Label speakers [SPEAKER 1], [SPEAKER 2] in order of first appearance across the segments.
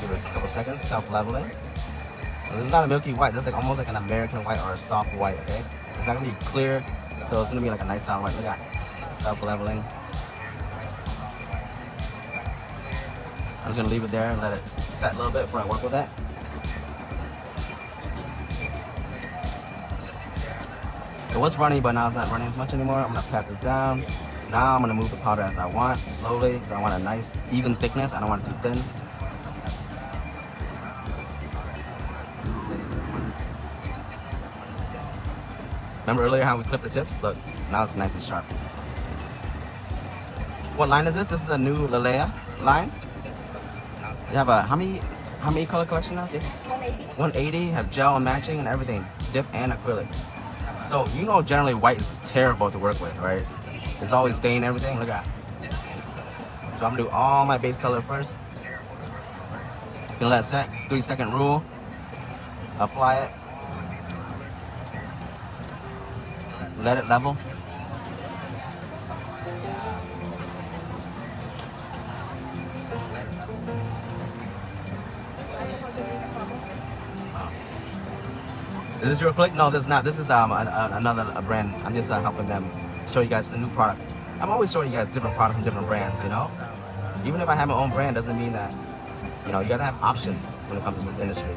[SPEAKER 1] give it a couple seconds, self-leveling. This is not a milky white, this is like almost like an American white or a soft white, okay? It's not gonna be clear, so it's gonna be like a nice sound white. Look at that, self-leveling. I'm just gonna leave it there and let it set a little bit before I work with it. It was runny, but now it's not running as much anymore. I'm gonna pat this down. Now I'm gonna move the powder as I want, slowly. So I want a nice, even thickness. I don't want it too thin. Remember earlier how we clipped the tips? Look, now it's nice and sharp. What line is this? This is a new Lalea line. You have a, how many color collection now?
[SPEAKER 2] 180.
[SPEAKER 1] 180, has gel and matching and everything. Dip and acrylics. So you know generally white is terrible to work with, right? It's always staining everything. Look at that. So I'm gonna do all my base color first. Gonna let it set. 3-second rule. Apply it. Let it level. Is this your click? No, this is not. This is another brand. I'm just helping them show you guys the new product. I'm always showing you guys different products from different brands, you know? Even if I have my own brand, doesn't mean that, you know, you gotta have options when it comes to this industry.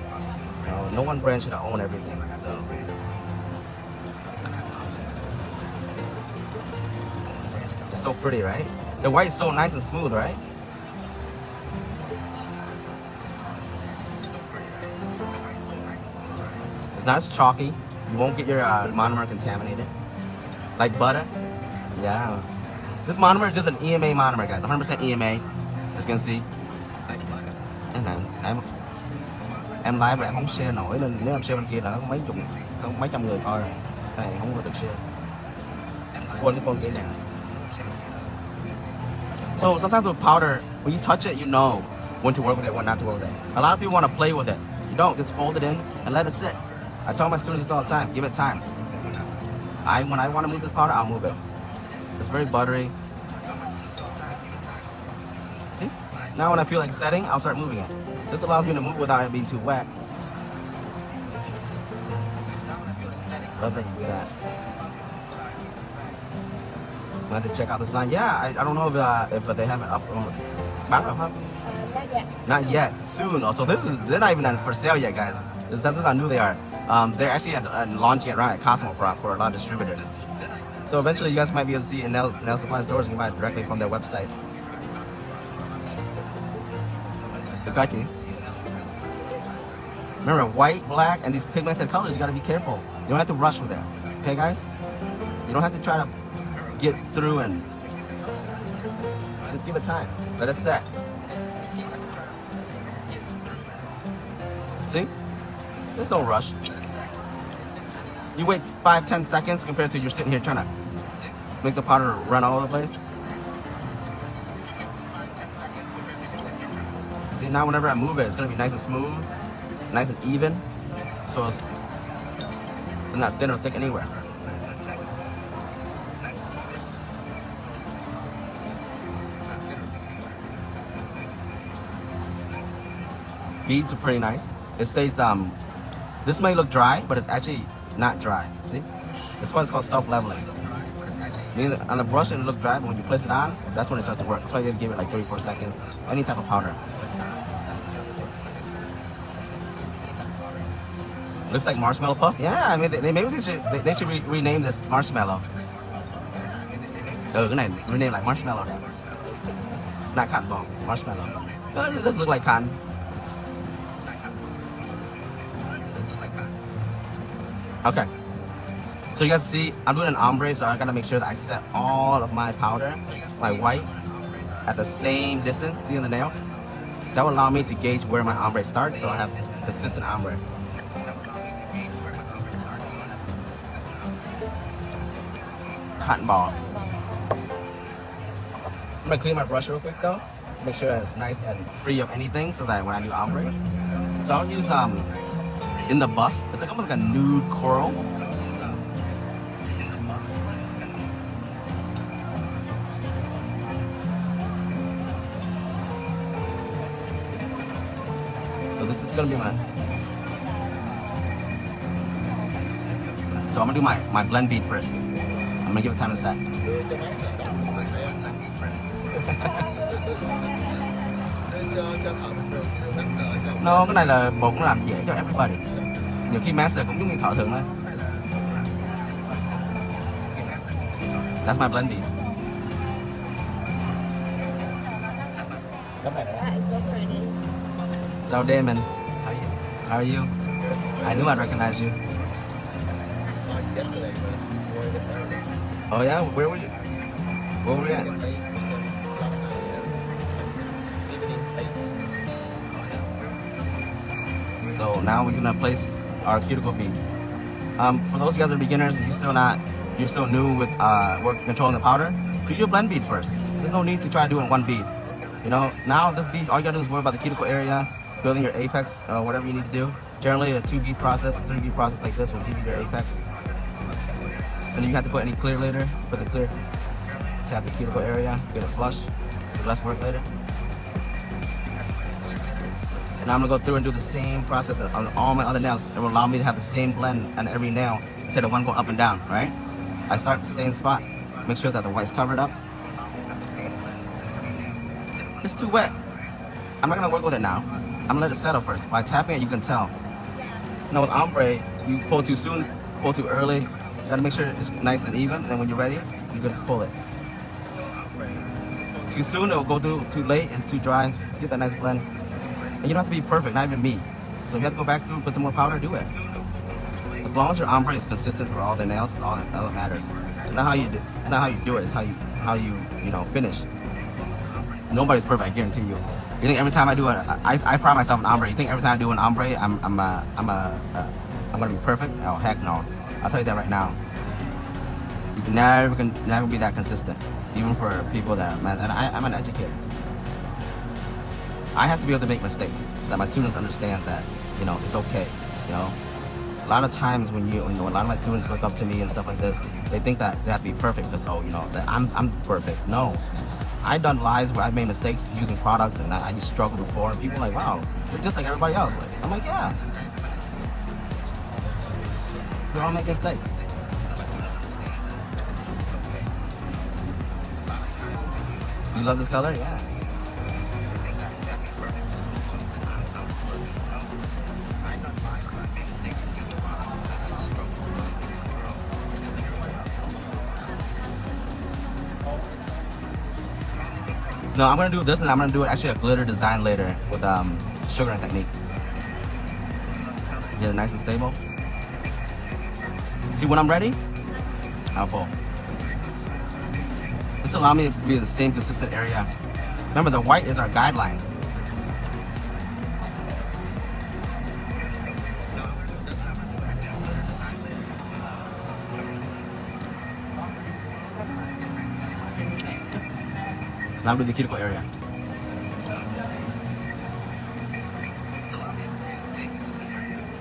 [SPEAKER 1] You know, no one brand should own everything, so. It's so pretty, right? The white's so nice and smooth, right? It's not as chalky. You won't get your monomer contaminated. Like butter. Yeah. This monomer is just an EMA monomer, guys. 100% EMA. As you can see. Em live lại không share nổi nên nếu em share bên kia là có mấy trăm người coi rồi. Này không có được share. Quên cái phone kia nè. So sometimes with powder, when you touch it, you know when to work with it, when not to work with it. A lot of people want to play with it. You don't. Just fold it in and let it sit. I tell my students this all the time. Give it time. When I want to move this powder, I'll move it. It's very buttery. See? Now when I feel like setting, I'll start moving it. This allows me to move without it being too wet. Love that you do that. I have to check out this line. Yeah, I don't know if they have it up.
[SPEAKER 2] Not yet.
[SPEAKER 1] Not yet. Soon. Oh, so they're not even for sale yet, guys. This is how new they are. They're actually launching it around at Cosmo for a lot of distributors. So eventually you guys might be able to see it in nail supply stores. You can buy it directly from their website. Okay. Remember, white, black, and these pigmented colors, you gotta be careful. You don't have to rush with it. Okay, guys? You don't have to try to get through and just give it time. Let it set. See? There's no rush. You wait 5-10 seconds compared to you're sitting here trying to make the powder run all over the place. See, now whenever I move it, it's gonna be nice and smooth, nice and even. So it's not thin or thick anywhere. Beads are pretty nice. It stays, this may look dry, but it's actually not dry. See? This one's called self-leveling. Meaning on the brush it'll look dry, but when you place it on, that's when it starts to work. That's why you give it like 3-4 seconds. Any type of powder. Looks like marshmallow puff. Yeah, I mean, maybe they should rename this marshmallow. Cái này rename like marshmallow. Not cotton ball, marshmallow. It doesn't look like cotton. Okay, so you guys see, I'm doing an ombre, so I gotta make sure that I set all of my powder, my white, at the same distance. See on the nail? That will allow me to gauge where my ombre starts, so I have consistent ombre. Cotton ball. I'm gonna clean my brush real quick though, make sure it's nice and free of anything, so that when I do ombre, so I'll use in the buff. It's like almost like a nude coral. This is gonna be my. So I'm gonna do my blend bead first. I'm gonna give it time to set. No, cái này là bột nó làm dễ cho everybody. Nhiều khi master cũng giống như thợ thường thôi. That's my blend bead.
[SPEAKER 2] That is so pretty.
[SPEAKER 1] So Damon, how are you? I knew I'd recognize you. Oh yeah, where were you? Where were you at? So now we're gonna place our cuticle bead. For those of you guys that are beginners, you're still new with controlling the powder, do your blend bead first. There's no need to try to do it in one bead. You know, now this bead, all you gotta do is worry about the cuticle area, building your apex, whatever you need to do. Generally a 2 bead process, 3 bead process like this will give you your apex. And if you have to put any clear later, put the clear, tap the cuticle area, get it flush, so less work later. And I'm gonna go through and do the same process on all my other nails. It will allow me to have the same blend on every nail instead of one going up and down, right? I start at the same spot, make sure that the white's covered up. It's too wet. I'm not gonna work with it now. I'm gonna let it settle first. By tapping it, you can tell. You know, with ombre, you pull too soon, pull too early. You gotta make sure it's nice and even, and then when you're ready, you can just pull it. Too soon, it'll go through. Too late, it's too dry. To get that nice blend. And you don't have to be perfect, not even me. So if you have to go back through, put some more powder, do it. As long as your ombre is consistent for all the nails, it's all that matters. It's not how you do it, it's how you finish. Nobody's perfect, I guarantee you. You think every time I do it, I pride myself in ombre. You think every time I do an ombre, I'm gonna be perfect? Oh heck no! I'll tell you that right now. You can never be that consistent, even for people that. And I'm an educator. I have to be able to make mistakes so that my students understand that it's okay. A lot of times when a lot of my students look up to me and stuff like this, they think that they have to be perfect because that I'm perfect. No. I've done lives where I've made mistakes using products and I just struggled before, and people are like, wow, you're just like everybody else. I'm like, yeah. We all make mistakes. You love this color? Yeah. No, I'm gonna do this, and I'm gonna do actually a glitter design later with sugaring technique. Get it nice and stable. See, when I'm ready, I'll pull. This allows me to be in the same consistent area. Remember, the white is our guideline. Now I'm doing the cuticle area.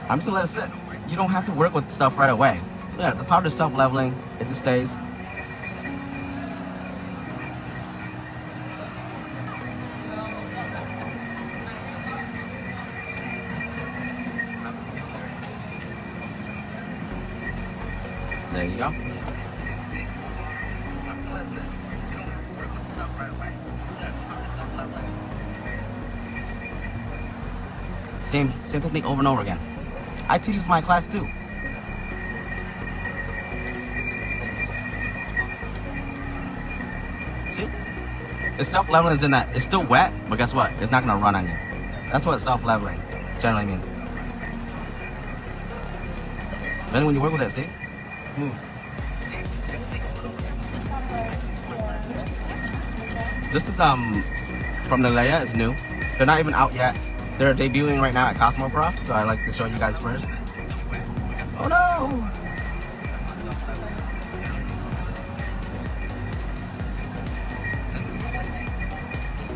[SPEAKER 1] I'm just gonna let it sit. You don't have to work with stuff right away. Yeah, the powder's self-leveling. It just stays. There you go. Same technique over and over again. I teach this in my class too. See? It's self-leveling in that it's still wet, but guess what? It's not gonna run on you. That's what self-leveling generally means. Then when you work with it, see? Smooth. This is from the Leia, it's new. They're not even out yet. They're debuting right now at Cosmo Prof, so I like to show you guys first. Oh no!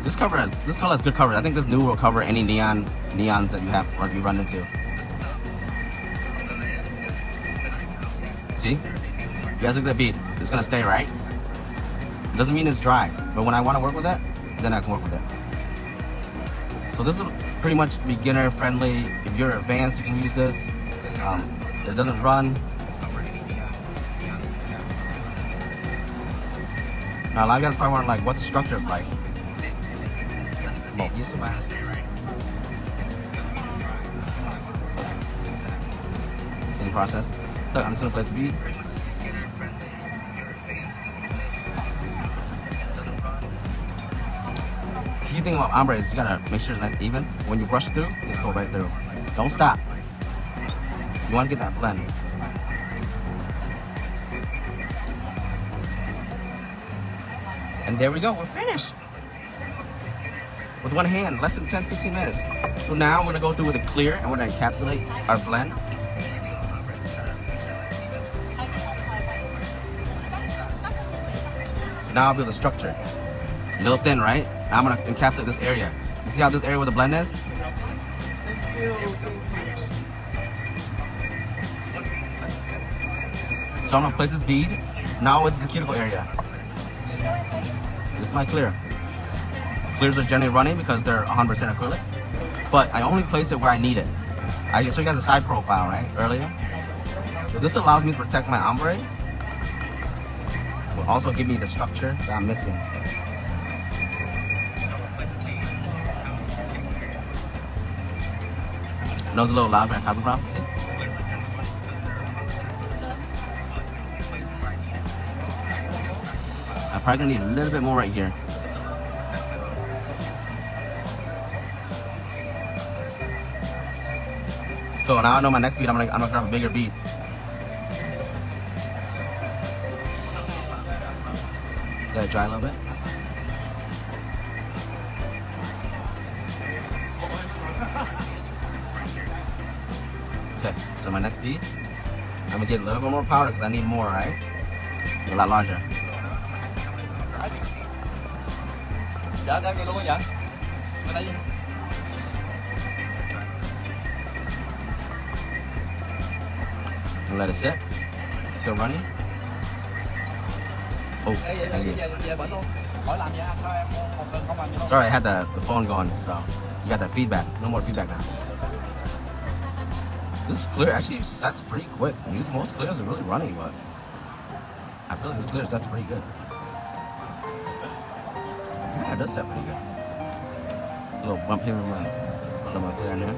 [SPEAKER 1] This color has good coverage. I think this new will cover any neons that you have or you run into. See? You guys look at the bead. It's gonna stay, right? Doesn't mean it's dry, but when I want to work with it, then I can work with it. So this is pretty much beginner friendly. If you're advanced, you can use this. It doesn't run. Now a lot of you guys probably wondering like what the structure is like. Same process. Look, I'm just gonna play speed. Key thing about Ombre is you gotta make sure that's even. When you brush through, just go right through. Don't stop. You wanna get that blend. And there we go, we're finished. With one hand, less than 10-15 minutes. So now we're gonna go through with a clear and we're gonna encapsulate our blend. So now I'll build a structure. A little thin, right? Now I'm gonna encapsulate this area. You see how this area where the blend is? So I'm gonna place this bead now with the cuticle area. This is my clear. Clears are generally running because they're 100% acrylic, but I only place it where I need it. I showed you guys the side profile, right, earlier? So this allows me to protect my ombre, but also give me the structure that I'm missing. Nose a little loud, where I'm coming from, see? I'm probably gonna need a little bit more right here. So now I know my next bead, I'm gonna grab a bigger bead. Let it dry a little bit. Okay, so my next bead, I'm gonna get a little bit more powder because I need more, right? A lot larger.
[SPEAKER 3] Dạ, đem luôn dạ. Ở đây.
[SPEAKER 1] And let it sit. It's still running. Oh, thank you. Sorry, I had the phone going, so you got that feedback. No more feedback now. This clear actually sets pretty quick. Most clears are really running, but I feel like this clear sets pretty good. Yeah, it does set pretty good. A little bump here with my clear in there.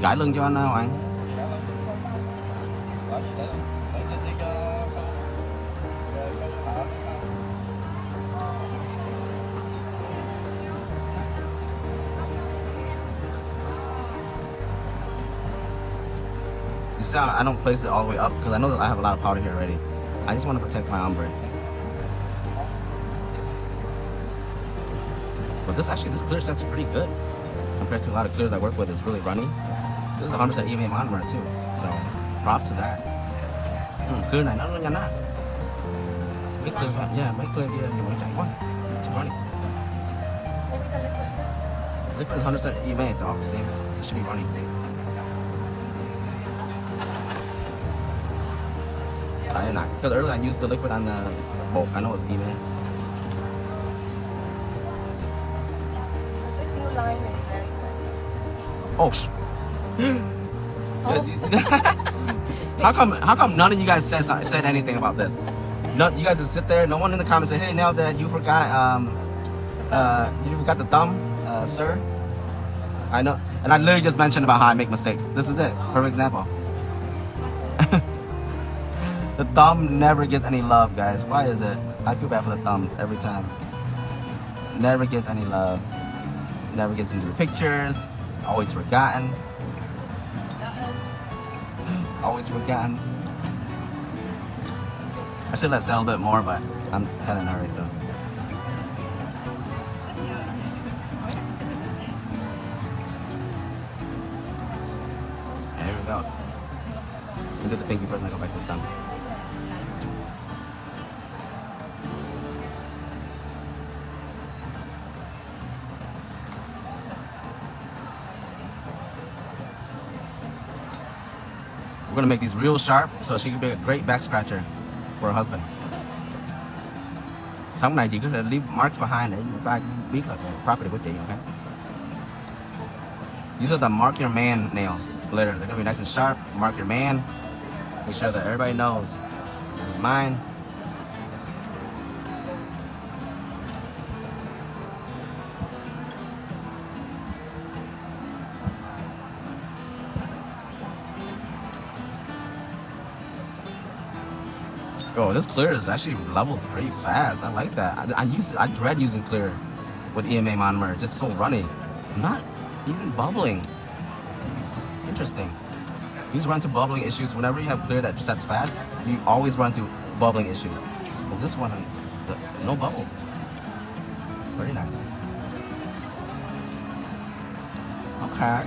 [SPEAKER 1] Gãi lưng cho anh nào anh? You see how I don't place it all the way up because I know that I have a lot of powder here already. I just want to protect my ombre. But this clear sets pretty good compared to a lot of clears I work with. It's really runny. This is 100% EVA monomer too, so props to that. Clear này nó nhanh á. Mấy clear, yeah, mấy clear kia nhiều nó chạy quá. It's running. Liquid is 100% EVA, they're all the same. It should be running. Because earlier I used the liquid on the bulk. I know it's EVA.
[SPEAKER 2] This new line is very good.
[SPEAKER 1] Oh. How come none of you guys said anything about this? No, you guys just sit there. No one in the comments said, "Hey, now that you forgot the thumb, sir." I know, and I literally just mentioned about how I make mistakes. This is it, perfect example. The thumb never gets any love, guys. Why is it? I feel bad for the thumbs every time. Never gets any love. Never gets into the pictures. Always forgotten. Always forgotten. I should let it settle a bit more, but I'm kind of in a hurry, so. There we go. We'll do the pinky first and then go back to the thumb. We're gonna make these real sharp so she can be a great back scratcher. for a husband. Sống này chị có thể leave marks behind để người ta biết là property của chị, okay? These are the mark your man nails. Later, they're gonna be nice and sharp. Mark your man. Make sure that everybody knows this is mine. Oh, this clear is actually levels pretty fast. I like that. I dread using clear with EMA monomer. It's just so runny. Not even bubbling. Interesting. These run into bubbling issues. Whenever you have clear that sets fast, you always run into bubbling issues. Well, this one, no bubble. Very nice. Okay.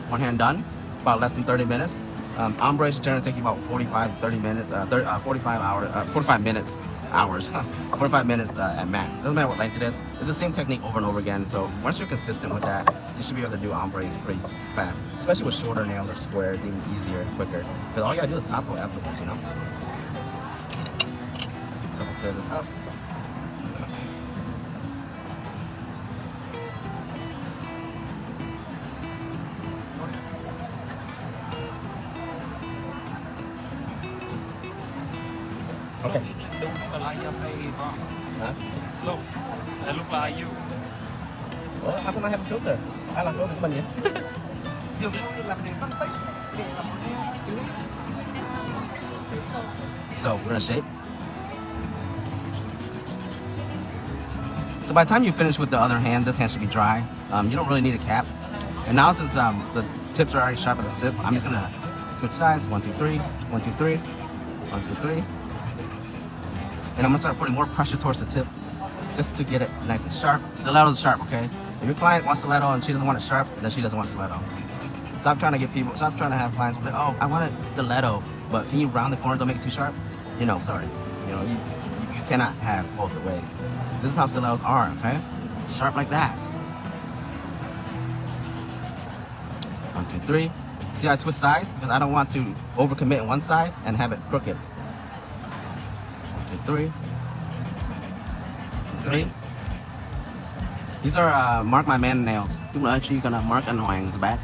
[SPEAKER 1] One hand done. About less than 30 minutes. Ombre should generally take you about 45 minutes at max. Doesn't matter what length it is. It's the same technique over and over again. So once you're consistent with that, you should be able to do ombres pretty fast. Especially with shorter nails or squares, even easier, quicker. Because all you gotta do is topical afterwards, you know? So we'll clear this up. Okay.
[SPEAKER 3] Look like your face, bro.
[SPEAKER 1] Huh?
[SPEAKER 3] Look. It look like you.
[SPEAKER 1] Well, how come I have a filter? I like filter của mình vậy? So we're gonna shape. So by the time you finish with the other hand, this hand should be dry. You don't really need a cap. And now since the tips are already sharp at the tip, I'm just gonna switch sides. 1, 2, 3. 1, 2, 3. 1, 2, 3. And I'm gonna start putting more pressure towards the tip just to get it nice and sharp. Stiletto's sharp, okay? If your client wants stiletto and she doesn't want it sharp, then she doesn't want stiletto. Stop trying to have clients be like, oh, I want it stiletto, but can you round the corners, don't make it too sharp? You know, sorry. You know, you cannot have both the ways. This is how stilettos are, okay? Sharp like that. 1, 2, 3. See how I switch sides? Because I don't want to overcommit one side and have it crooked. 1, 2, 3. 3. These are mark my man nails. You're actually gonna mark a Nguyen's back,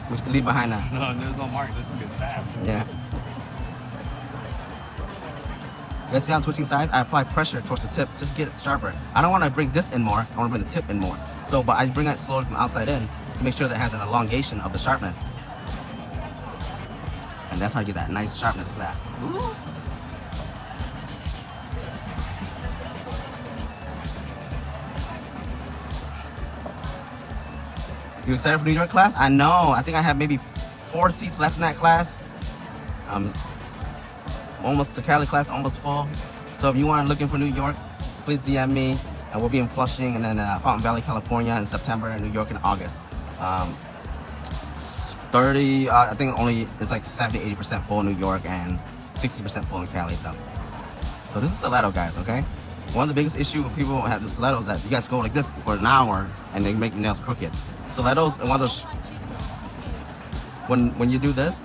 [SPEAKER 1] which can leave behind a.
[SPEAKER 3] No, there's no mark. This one gets stabbed.
[SPEAKER 1] Yeah. Let's see how I'm switching sides. I apply pressure towards the tip, just to get it sharper. I don't want to bring this in more. I want to bring the tip in more. So, but I bring it slowly from outside in to make sure that it has an elongation of the sharpness. And that's how you get that nice sharpness for that. Ooh. You excited for New York class? I know. I think I have maybe 4 seats left in that class. Almost the Cali class, almost full. So if you are looking for New York, please DM me. And we'll be in Flushing and then Fountain Valley, California in September, and New York in August. 30, I think only it's like 70-80% full in New York and 60% full in Cali. So this is stiletto, guys. Okay. One of the biggest issues with people have the stilettos that you guys go like this for an hour and they make your nails crooked. Stilettos, one of those. When you do this,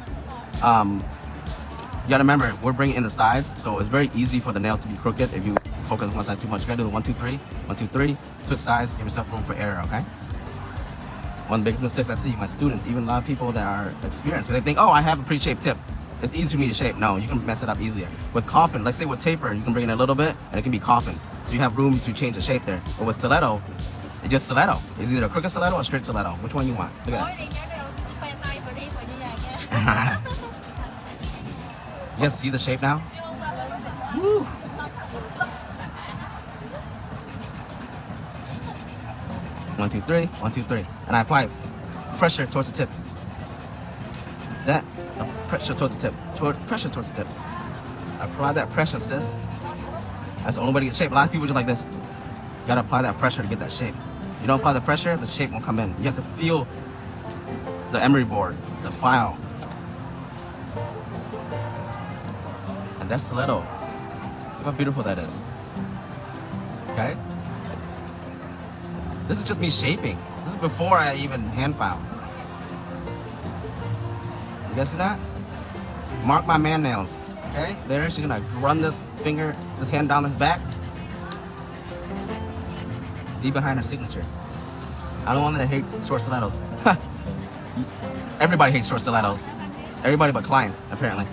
[SPEAKER 1] you gotta remember we're bringing in the sides, so it's very easy for the nails to be crooked if you focus on one side too much. You gotta do the 1, 2, 3, 1, 2, 3, switch sides, give yourself room for error. Okay. One of the biggest mistakes I see my students, even a lot of people that are experienced, they think, oh, I have a pre-shaped tip. It's easy for me to shape. No, you can mess it up easier. With coffin, let's say with taper, you can bring in a little bit and it can be coffin. So you have room to change the shape there. But with stiletto, it's just stiletto. It's either a crooked stiletto or a straight stiletto. Which one you want? Look at that. You guys see the shape now? Woo! One, 2, 3, 1, 2, 3. And I apply pressure towards the tip. That pressure towards the tip. Pressure towards the tip. Apply that pressure, sis. That's the only way to get shape. A lot of people just like this. You gotta apply that pressure to get that shape. You don't apply the pressure, the shape won't come in. You have to feel the emery board, the file. And that's stiletto. Look how beautiful that is. Okay? This is just me shaping. This is before I even hand file. You guys see that? Mark my man nails. Okay, there she's gonna run this hand down his back. Deep behind her signature. I'm the one that hates short stilettos. Everybody hates short stilettos. Everybody but clients, apparently.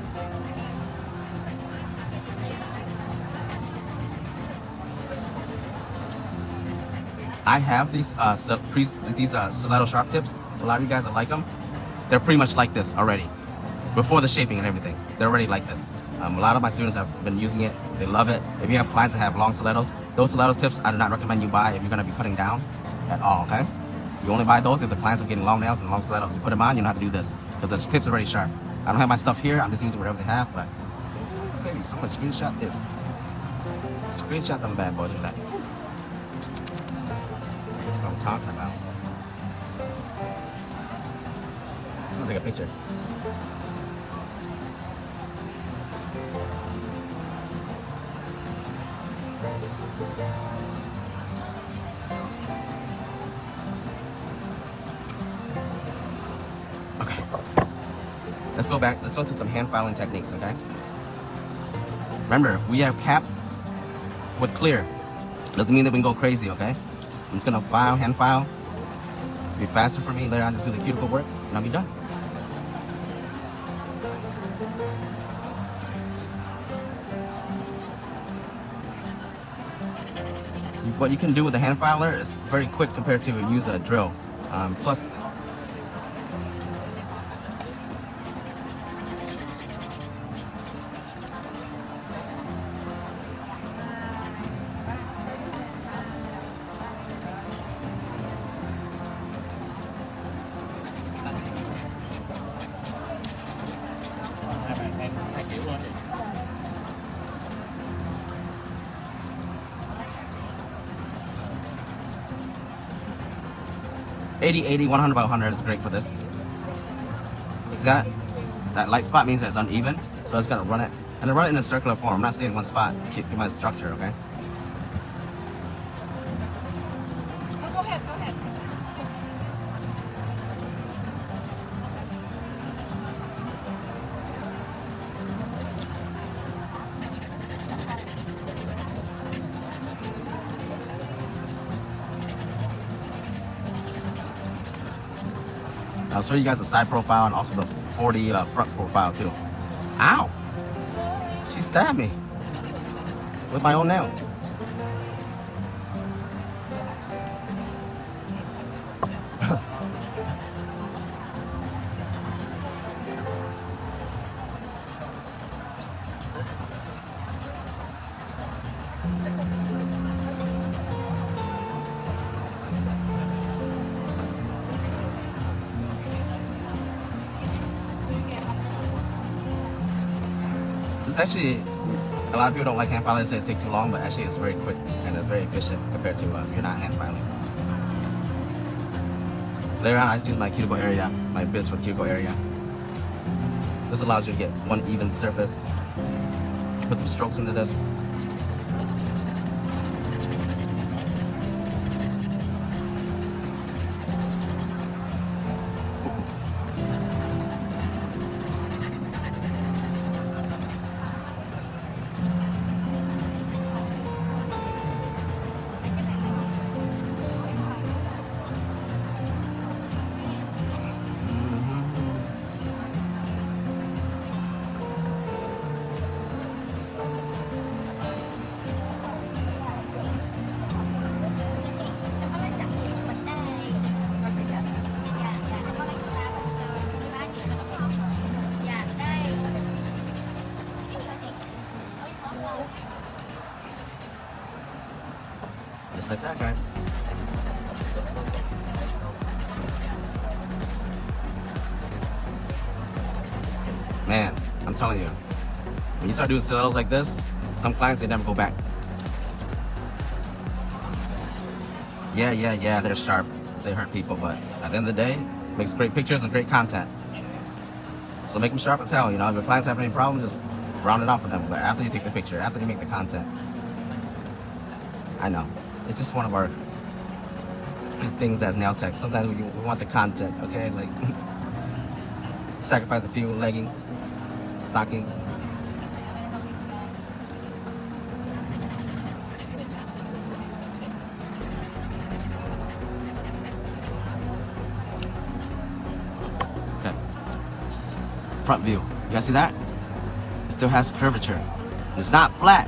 [SPEAKER 1] I have these stiletto sharp tips. A lot of you guys that like them, they're pretty much like this already. Before the shaping and everything, they're already like this. A lot of my students have been using it. They love it. If you have clients that have long stilettos, those stiletto tips I do not recommend you buy if you're going to be cutting down at all, okay? You only buy those if the clients are getting long nails and long stilettos. You put them on, you don't have to do this because the tips are already sharp. I don't have my stuff here. I'm just using whatever they have, but maybe someone screenshot this. Screenshot them bad boys. Look at that. That's what I'm talking about. I'm gonna take a picture. Okay. Let's go back. Let's go to some hand filing techniques, okay? Remember, we have cap with clear. Doesn't mean that we can go crazy, okay? I'm just gonna hand file. Be faster for me. Later on, just do the cuticle work, and I'll be done. What you can do with the hand filer is very quick compared to use a drill. Plus,
[SPEAKER 3] hai kiểu luôn.
[SPEAKER 1] 80, 80, 100 by 100 is great for this. See that? That light spot means that it's uneven, so I just gotta run it. And I run it in a circular form. I'm not staying in one spot to keep my structure, okay?
[SPEAKER 2] Oh, go ahead, go ahead.
[SPEAKER 1] I'll show you guys the side profile and also the 40 front profile too. Ow! She stabbed me with my own nails. It's actually, a lot of people don't like hand filing, they say it takes too long, but actually it's very quick and it's very efficient compared to if you're not hand filing. Later on, I just use my cuticle area, my bits for the cuticle area. This allows you to get one even surface. Put some strokes into this. Just like that, guys. Man, I'm telling you, when you start doing stilettos like this, some clients, they never go back. Yeah, they're sharp. They hurt people, but at the end of the day, it makes great pictures and great content. So make them sharp as hell, you know. If your clients have any problems, just round it off for them. But after you take the picture, after you make the content. I know. It's just one of our things as nail tech. Sometimes we want the content, okay? Like, sacrifice a few leggings, stockings. front view. You guys see that? It still has curvature. It's not flat.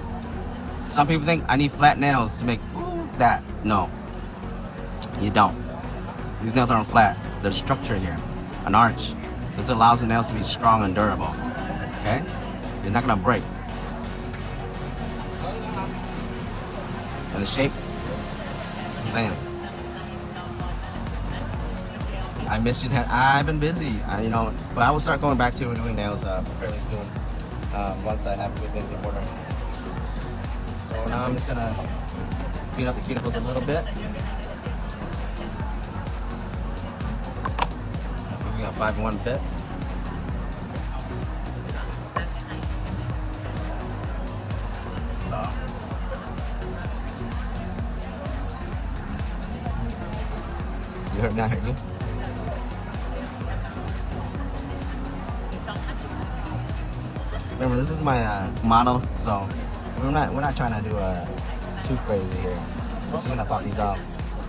[SPEAKER 1] Some people think I need flat nails to make that. No, you don't. These nails aren't flat. There's structure here, an arch. This allows the nails to be strong and durable. Okay? It's not gonna break. And the shape, it's the same. I miss you. I've been busy, but I will start going back to doing nails fairly soon. Once I have good things in order. So now I'm just gonna clean up the cuticles a little bit. We got 5-in-1 bit. So. You heard me? I heard you. Remember, this is my model, so we're not trying to do too crazy here. We're just gonna pop these off,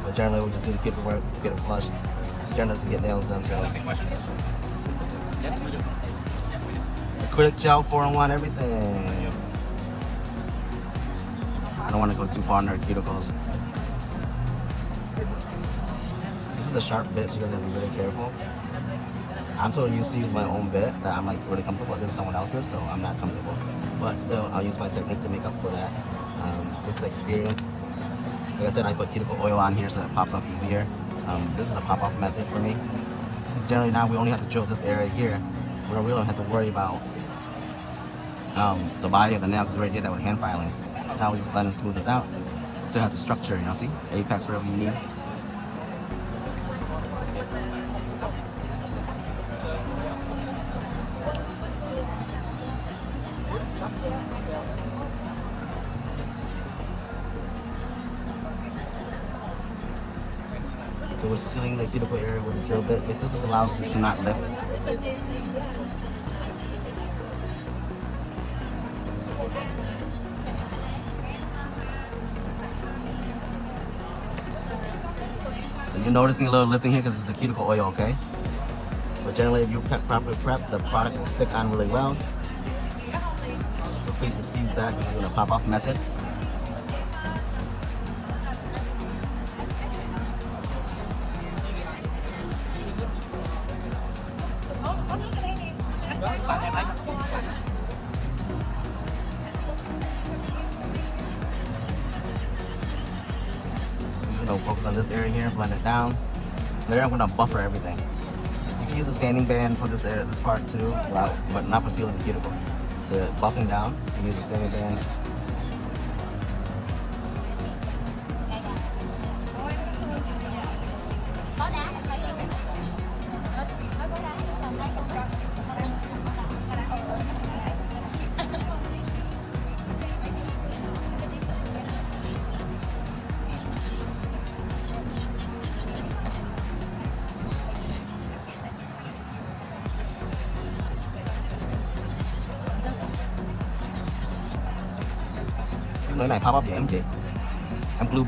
[SPEAKER 1] but generally we'll just do the cuticle work, get it flushed. Generally to get nails done. So
[SPEAKER 3] Yes, we do.
[SPEAKER 1] acrylic gel, 4-in-1, everything. I don't want to go too far in their cuticles. This is a sharp bit, so you gotta be really careful. I'm so used to use my own bit that I'm like really comfortable. This is someone else's, so I'm not comfortable. But still, I'll use my technique to make up for that. It's experience. Like I said, I put cuticle oil on here so that it pops off easier. This is a pop-off method for me. Generally now we only have to drill this area here. We don't have to worry about the body of the nail because we already did that with hand filing. Now we just blend and smooth this out. Still has the structure, see? Apex wherever you need. So we're sealing the cuticle area with a drill bit. This allows us to not lift. You're noticing a little lifting here because it's the cuticle oil, okay? But generally, if you properly prep, the product will stick on really well. So please excuse that. We're doing a pop-off method. Focus on this area here, blend it down. Later I'm gonna buffer everything. You can use a sanding band for this area, this part too, but not for sealing the cuticle. The buffing down, you can use a sanding band. Cái này pop up vậy em chị.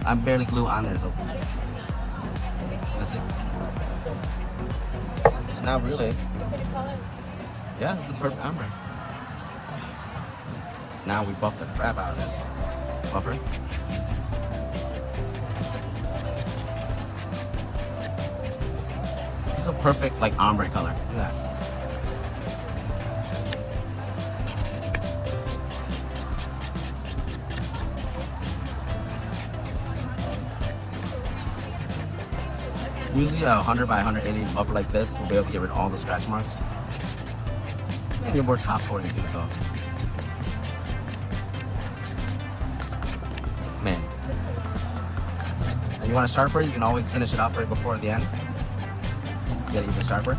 [SPEAKER 1] I'm barely glue on there, so that's it. It's not really. Yeah, it's the perfect ombre. Now we buff the crap out of this buffer. It's a perfect like ombre color. Look at that. Usually a 100 by 180 buffer like this will be able to get rid of all the scratch marks. Maybe more top coating too, so. Man. And you want a sharper, you can always finish it off right before the end. Get it even sharper.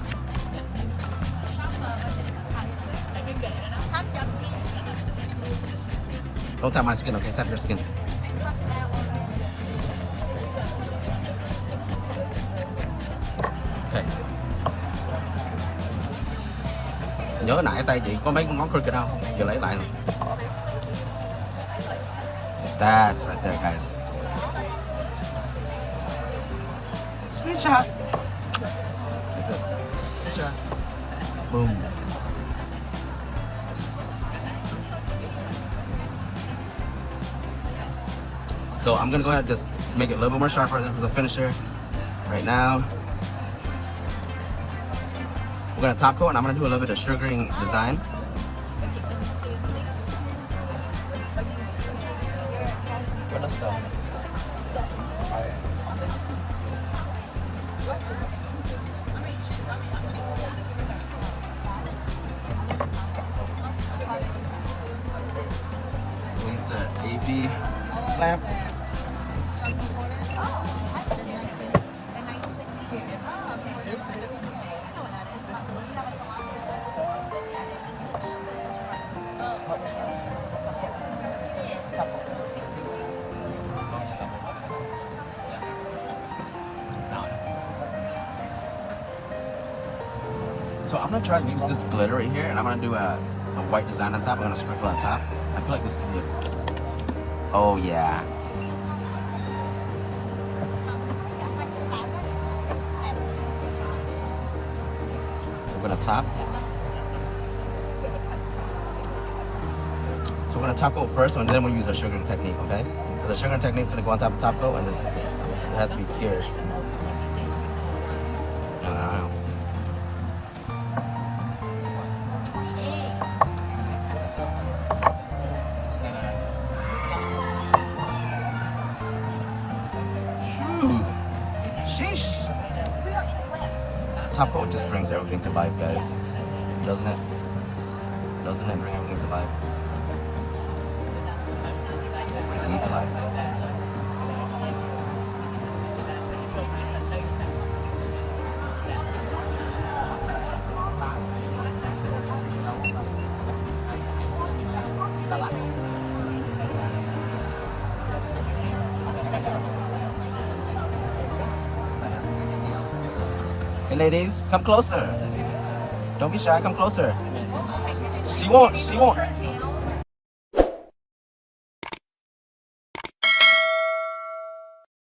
[SPEAKER 1] Don't tap my skin, okay? Tap your skin. Okay. Nhớ nãy tay chị có mấy con món crooked không? Giờ lấy lại này. That's right there, guys. Screenshot. Like this. Screenshot. Boom. So I'm gonna go ahead and just make it a little bit more sharper. This is the finisher right now. We're gonna top coat and I'm gonna do a little bit of sugaring design. It's an AP lamp. So I'm gonna try to use this glitter right here, and I'm gonna do a white design on top. I'm gonna sprinkle on top. I feel like this could be a... Oh yeah. So we're gonna top. So we're gonna top coat first, and then we'll use our sugaring technique, okay? So the sugaring technique is gonna go on top of top coat, and then it has to be cured. Sheesh. Top coat just brings everything to life, guys. Doesn't it? Doesn't it bring everything to life? Brings me to life. Hey ladies, come closer. Don't be shy, come closer. She won't.